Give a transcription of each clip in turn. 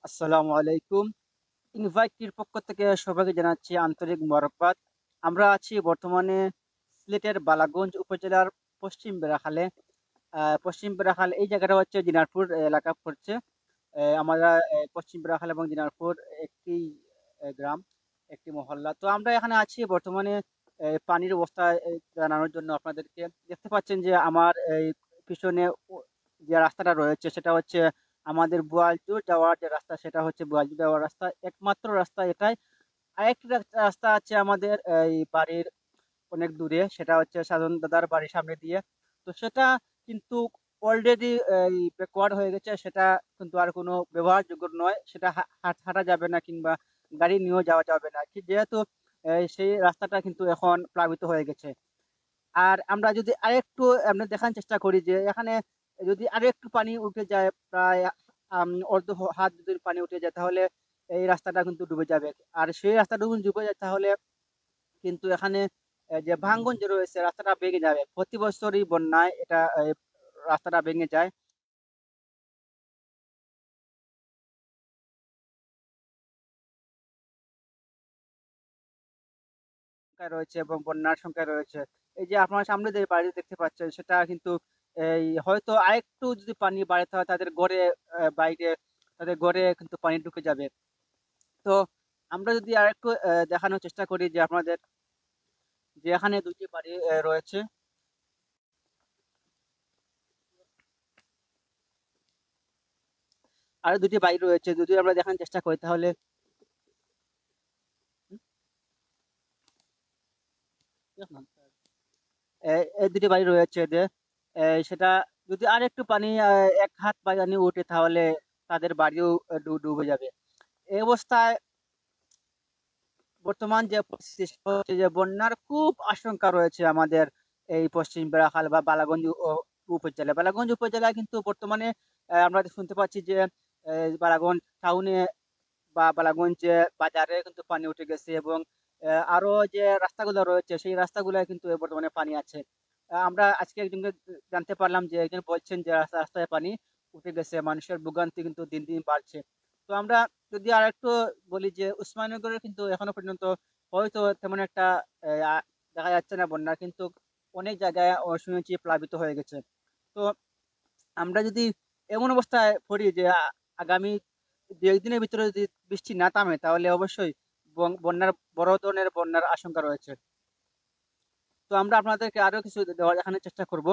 আসসালামু আলাইকুম। ইনভাইটির পক্ষ থেকে সবাইকে জানাচ্ছি আন্তরিক মোবারকবাদ। আমরা আছি বর্তমানে সিলেটের বালাগঞ্জ উপজেলার পশ্চিম বেড়াখালে। পশ্চিম বেড়াখাল এই জায়গাটা হচ্ছে দিনারপুর এলাকা পড়ছে। আমরা পশ্চিম বেড়াখাল এবং দিনারপুর একটি গ্রাম, একটি মহল্লা। তো আমরা এখানে আছি বর্তমানে পানির অবস্থা জানানোর জন্য আপনাদেরকে। দেখতে পাচ্ছেন যে আমার এই পিছনে যে রাস্তাটা রয়েছে সেটা হচ্ছে আমাদের বোয়ালজুর যাওয়ার যে রাস্তা, সেটা হচ্ছে বোয়ালজুর যাওয়ার রাস্তা, একমাত্র রাস্তা এটাই। আরেকটি রাস্তা আছে আমাদের এই বাড়ির অনেক দূরে, সেটা হচ্ছে সাধন দাদার বাড়ির সামনে দিয়ে। তো সেটা কিন্তু অলরেডি ব্যাকওয়ার্ড হয়ে গেছে, সেটা কিন্তু আর কোনো ব্যবহারযোগ্য নয়, সেটা হাঁটা যাবে না কিংবা গাড়ি নিয়েও যাওয়া যাবে না যেহেতু সেই রাস্তাটা কিন্তু এখন প্লাবিত হয়ে গেছে। আর আমরা যদি আরেকটু আমরা দেখার চেষ্টা করি যে এখানে যদি আরো একটু পানি উঠে যায়, প্রায় অর্ধ হাত যদি পানি উঠে যায়, তাহলে এই রাস্তাটা কিন্তু ডুবে যাবে। আর সেই রাস্তাটা যদি ডুবে যায় তাহলে কিন্তু এখানে যে ভাঙ্গন যে রয়েছে রাস্তাটা ভেঙে যাবে। প্রতি বছরই বন্যায় এটা রাস্তাটা ভেঙে যায়। সংখ্যায় রয়েছে এবং বন্যার সংখ্যায় রয়েছে। এই যে আপনার সামনে যে বাড়ি দেখতে পাচ্ছেন সেটা কিন্তু এই হয়তো আরেকটু যদি পানি বাড়াতে হয় তাদের ঘরে বাইরে তাদের ঘরে কিন্তু পানি ঢুকে যাবে। তো আমরা যদি আরেকটু দেখানোর চেষ্টা করি যে আপনাদের যে এখানে দুটি বাড়ি রয়েছে, আরো দুটি বাড়ি রয়েছে, যদি আমরা দেখানোর চেষ্টা করি তাহলে এই দুটি বাড়ি রয়েছে যে সেটা যদি আর একটু পানি এক হাত পানি উঠে তাহলে তাদের বাড়িও ডুবে যাবে। এই অবস্থায় বর্তমান যে পরিস্থিতি সেটা হচ্ছে যে বন্যার খুব আশঙ্কা রয়েছে আমাদের এই পশ্চিম বেড়াখাল বা বালাগঞ্জ উপজেলা। বালাগঞ্জ উপজেলায় কিন্তু বর্তমানে আমরা শুনতে পাচ্ছি যে বালাগঞ্জ টাউনে বা বালাগঞ্জ যে বাজারে কিন্তু পানি উঠে গেছে এবং আরো যে রাস্তাগুলো রয়েছে সেই রাস্তাগুলোয় কিন্তু বর্তমানে পানি আছে। আমরা আজকে একজনকে জানতে পারলাম যে একজন বলছেন যে রাস্তায় পানি উঠে গেছে, মানুষের ভোগান্তি কিন্তু দিন দিন বাড়ছে। তো আমরা যদি আর একটু বলি যে উসমানীনগরে কিন্তু এখনো পর্যন্ত হয়তো তেমন একটা দেখা যাচ্ছে না বন্যা, কিন্তু অনেক জায়গায় শুনেছি প্লাবিত হয়ে গেছে। তো আমরা যদি এমন অবস্থায় পড়ি যে আগামী দু একদিনের ভিতরে যদি বৃষ্টি না থামে তাহলে অবশ্যই বন্যার বড় ধরনের বন্যার আশঙ্কা রয়েছে। তো আমরা আপনাদেরকে আরো কিছু দেখানোর চেষ্টা করব।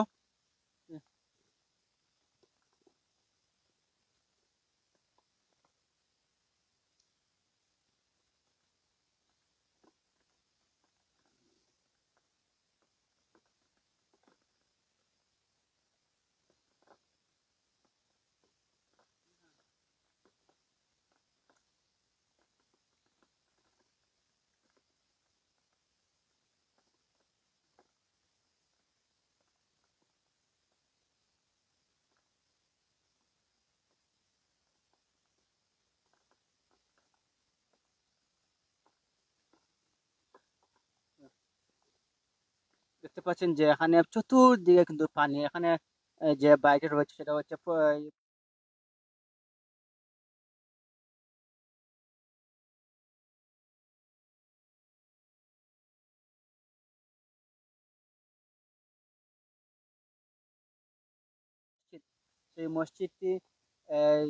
দেখতে পাচ্ছেন যে এখানে চতুর্দিকে কিন্তু পানি। এখানে যে বাড়িটা রয়েছে সেটা হচ্ছে মসজিদ। সেই মসজিদটি এই,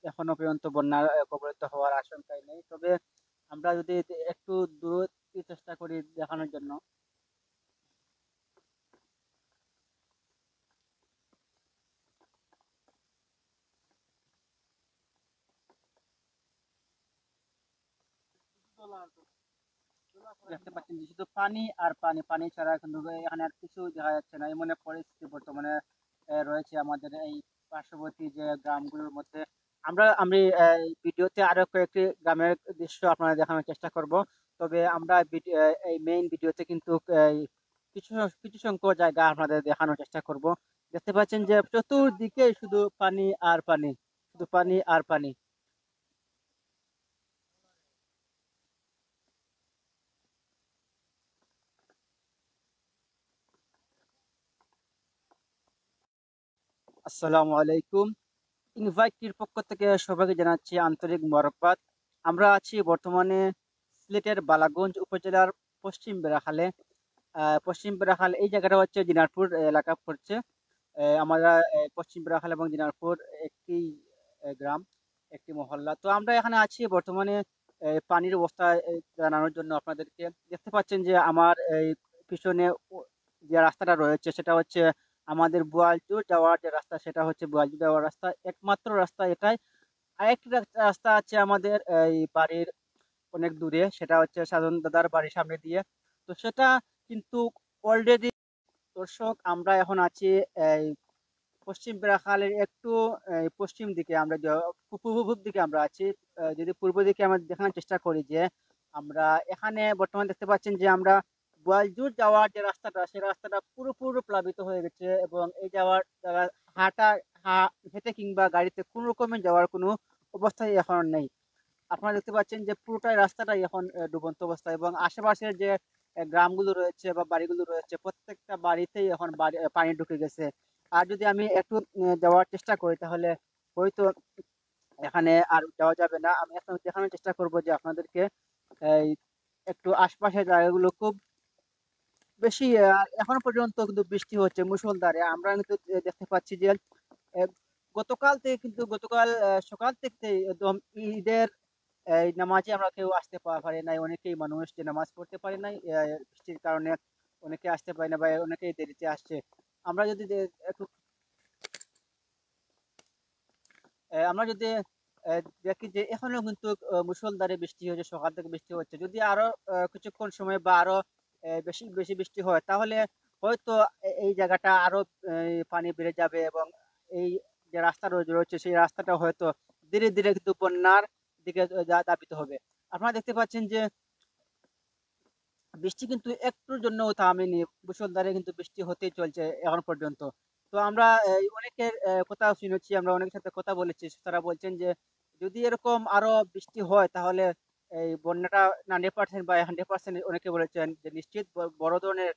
এখনো পর্যন্ত বন্যার কবলিত হওয়ার আশঙ্কায় নেই। তবে আমরা যদি একটু দূরত্ব চেষ্টা করি দেখানোর জন্য। দেখতে পাচ্ছেন যে শুধু পানি আর পানি, পানি ছাড়া কিন্তু এখানে আর কিছু দেখা যাচ্ছে না, এমন এক পরিস্থিতি বর্তমানে রয়েছে আমাদের এই পার্শ্ববর্তী যে গ্রামগুলোর মধ্যে। আমি ভিডিওতে আরো কয়েকটি গ্রামের দৃশ্য আপনারা দেখানোর চেষ্টা করব। তবে আমরা এই মেইন ভিডিওতে কিন্তু কিছু কিছু সংখ্যক জায়গা আপনাদের দেখানোর চেষ্টা করব। দেখতে পাচ্ছেন যে চতুর্দিকে শুধু পানি আর পানি, শুধু পানি আর পানি। আসসালামু আলাইকুম। ইনভাইটির পক্ষ থেকে সবাইকে জানাচ্ছি আন্তরিক মোবারকবাদ। আমরা আছি বর্তমানে সিলেটের বালাগঞ্জ উপজেলার পশ্চিম বেড়াখালে। পশ্চিম বেড়াখাল এই জায়গাটা হচ্ছে দিনারপুর এলাকা পড়ছে। আমরা পশ্চিম বেড়াখাল এবং দিনারপুর একটি গ্রাম, একটি মহল্লা। তো আমরা এখানে আছি বর্তমানে পানির অবস্থা জানানোর জন্য আপনাদেরকে। দেখতে পাচ্ছেন যে আমার এই পিছনে যে রাস্তাটা রয়েছে সেটা হচ্ছে আমাদের বোয়ালজুর যাওয়ার যে রাস্তা, সেটা হচ্ছে বোয়ালজুর যাওয়ার রাস্তা, একমাত্র রাস্তা এটাই। আরেকটি রাস্তা আছে আমাদের এই বাড়ির অনেক দূরে, সেটা হচ্ছে সাধন দাদার বাড়ির সামনে দিয়ে। তো সেটা কিন্তু অলরেডি, দর্শক আমরা এখন আছি এই পশ্চিম বেড়াখালের একটু পশ্চিম দিকে, আমরা পূর্ব দিকে আমরা আছি। যদি পূর্ব দিকে আমরা দেখানোর চেষ্টা করি যে আমরা এখানে বর্তমানে দেখতে পাচ্ছেন যে আমরা বোয়ালজুর যাওয়ার যে রাস্তাটা, সেই রাস্তাটা পুরোপুরি প্লাবিত হয়ে গেছে এবং এই যাওয়ার হাঁটা হেঁটে কিংবা গাড়িতে কোনো রকমের যাওয়ার কোনো অবস্থাই এখন নেই। আপনারা দেখতে পাচ্ছেন যে পুরোটাই রাস্তাটাই এখন ডুবন্ত অবস্থা এবং আশেপাশের যে গ্রামগুলো রয়েছে বা বাড়িগুলো রয়েছে, প্রত্যেকটা বাড়িতেই এখন পানি ঢুকে গেছে। আর যদি আমি একটু যাওয়ার চেষ্টা করি তাহলে হয়তো এখানে আর যাওয়া যাবে না। আমি এখন দেখানোর চেষ্টা করব যে আপনাদেরকে এই একটু আশপাশের জায়গাগুলো খুব বেশি এখনো পর্যন্ত কিন্তু বৃষ্টি হচ্ছে মুষলধারে। আমরা কিন্তু দেখতে পাচ্ছি যে আহ, গতকাল সকাল থেকে একদম ঈদের এই নামাজে আমরা কেউ আসতে পারি নাই। অনেকেই মানুষ যে নামাজ পড়তে পারে নাই বৃষ্টির কারণে, অনেকে আসতে পারে না বা অনেকেই দেরিতে আসছে। আমরা যদি একটু আমরা যদি দেখি যে এখনো কিন্তু মুষলধারে বৃষ্টি হচ্ছে, সকাল থেকে বৃষ্টি হচ্ছে। যদি আরো কিছুক্ষণ সময় বা আরো বেশি বেশি বৃষ্টি হয় তাহলে হয়তো এই জায়গাটা আরো পানি বেড়ে যাবে এবং এই যে রাস্তা রয়েছে সেই রাস্তাটা হয়তো ধীরে ধীরে কিন্তু বন্যার দিকে ধাবিত হবে। আপনারা দেখতে পাচ্ছেন যে বৃষ্টি কিন্তু একটুর জন্য থামেনি, মুষলধারে কিন্তু বৃষ্টি হতেই চলছে এখন পর্যন্ত। তো আমরা অনেকের কথা শুনেছি, আমরা অনেকের সাথে কথা বলেছি, তারা বলছেন যে যদি এরকম আরো বৃষ্টি হয় তাহলে এই বন্যাটা 90% বা 100%, অনেকে বলেছেন যে নিশ্চিত বড় ধরনের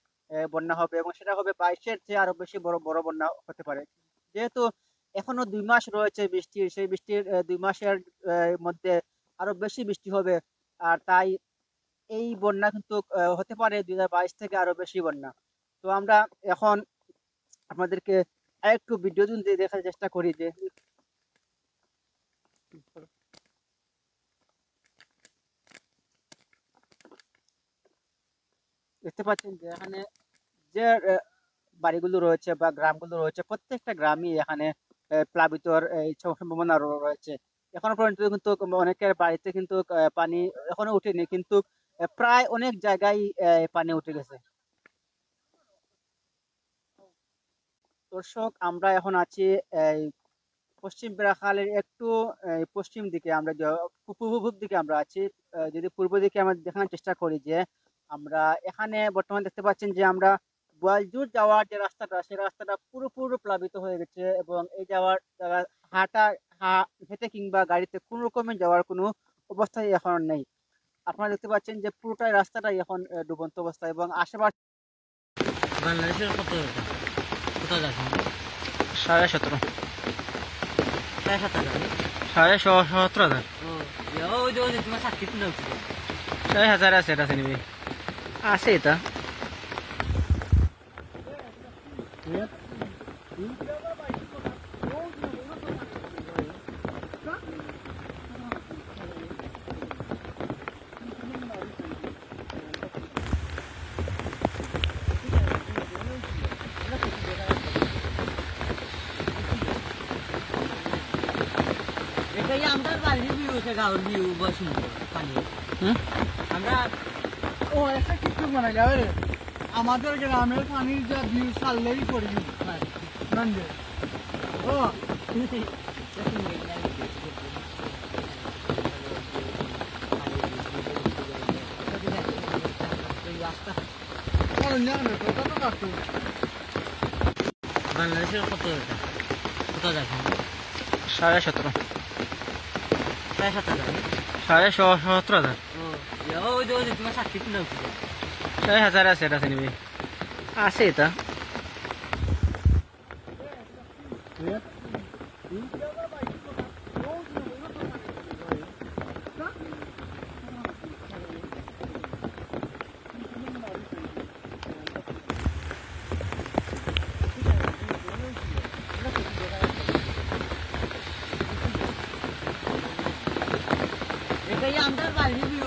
বন্যা হবে এবং সেটা হবে 22-এর চেয়ে আরো বেশি বড় বড় বন্যা হতে পারে। যেহেতু এখনো 2 মাস রয়েছে বৃষ্টির, সেই বৃষ্টির 2 মাসের মধ্যে আরো বেশি বৃষ্টি হবে। আর তাই এই বন্যা কিন্তু হতে পারে 2022 থেকে আরো বেশি বন্যা। তো আমরা এখন আপনাদেরকে একটু ভিডিও দিয়ে দেখার চেষ্টা করি যে দেখতে পাচ্ছেন যে এখানে যে বাড়িগুলো রয়েছে বা গ্রামগুলো রয়েছে, প্রত্যেকটা গ্রামই এখানে প্লাবিতর এই সম্ভাবনা রয়েছে। এখনো পর্যন্ত কিন্তু অনেকের বাড়িতে কিন্তু পানি এখনো উঠেনি, কিন্তু প্রায় অনেক জায়গায় পানি উঠে গেছে। দর্শক আমরা এখন আছি এই পশ্চিম বেড়াখালের একটু পশ্চিম দিকে, আমরা পূর্ব দিকে আমরা আছি। যদি পূর্ব দিকে আমরা দেখানোর চেষ্টা করি যে আমরা এখানে বর্তমানে দেখতে পাচ্ছেন যে আমরা বোয়ালজুর যাওয়ার যে রাস্তাটা, সেই রাস্তাটা পুরোপুরি প্লাবিত হয়ে গেছে এবং এই যাওয়ার হাঁটা হেঁটে কিংবা গাড়িতে কোনো রকমের যাওয়ার কোনো অবস্থাই এখন নেই। আপনারা দেখতে পাচ্ছেন যে পুরোটাই রাস্তাটাই এখন ডুবন্ত অবস্থা এবং আশেপাশে বাংলাদেশের কোথাও যাচ্ছেন 17,500 প্রায় 7,000 17,500 ওই যে তোমার সাক্ষী তুলে উঠছিল 6,000 আছে, এটা আছে নিবি আছে এটা। এটাই আমরা বাড়ির ভিউ, গাঁর ভিউ বা সুন্দর পানি আমরা ও একটা কিছু মনে যাবে রে, আমাদের গ্রামের পানির যা ভিউ ছাড়লেই পড়ি নন্দে ও বাংলাদেশের কোথাও যাচ্ছেন 17,500 প্রায় 7,000 17,500 ওই যে তোমার সাক্ষী তুলে উঠছিল 6,000 আছে, এটা আছে নিবি আছে এটা।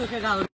আছে গাঁর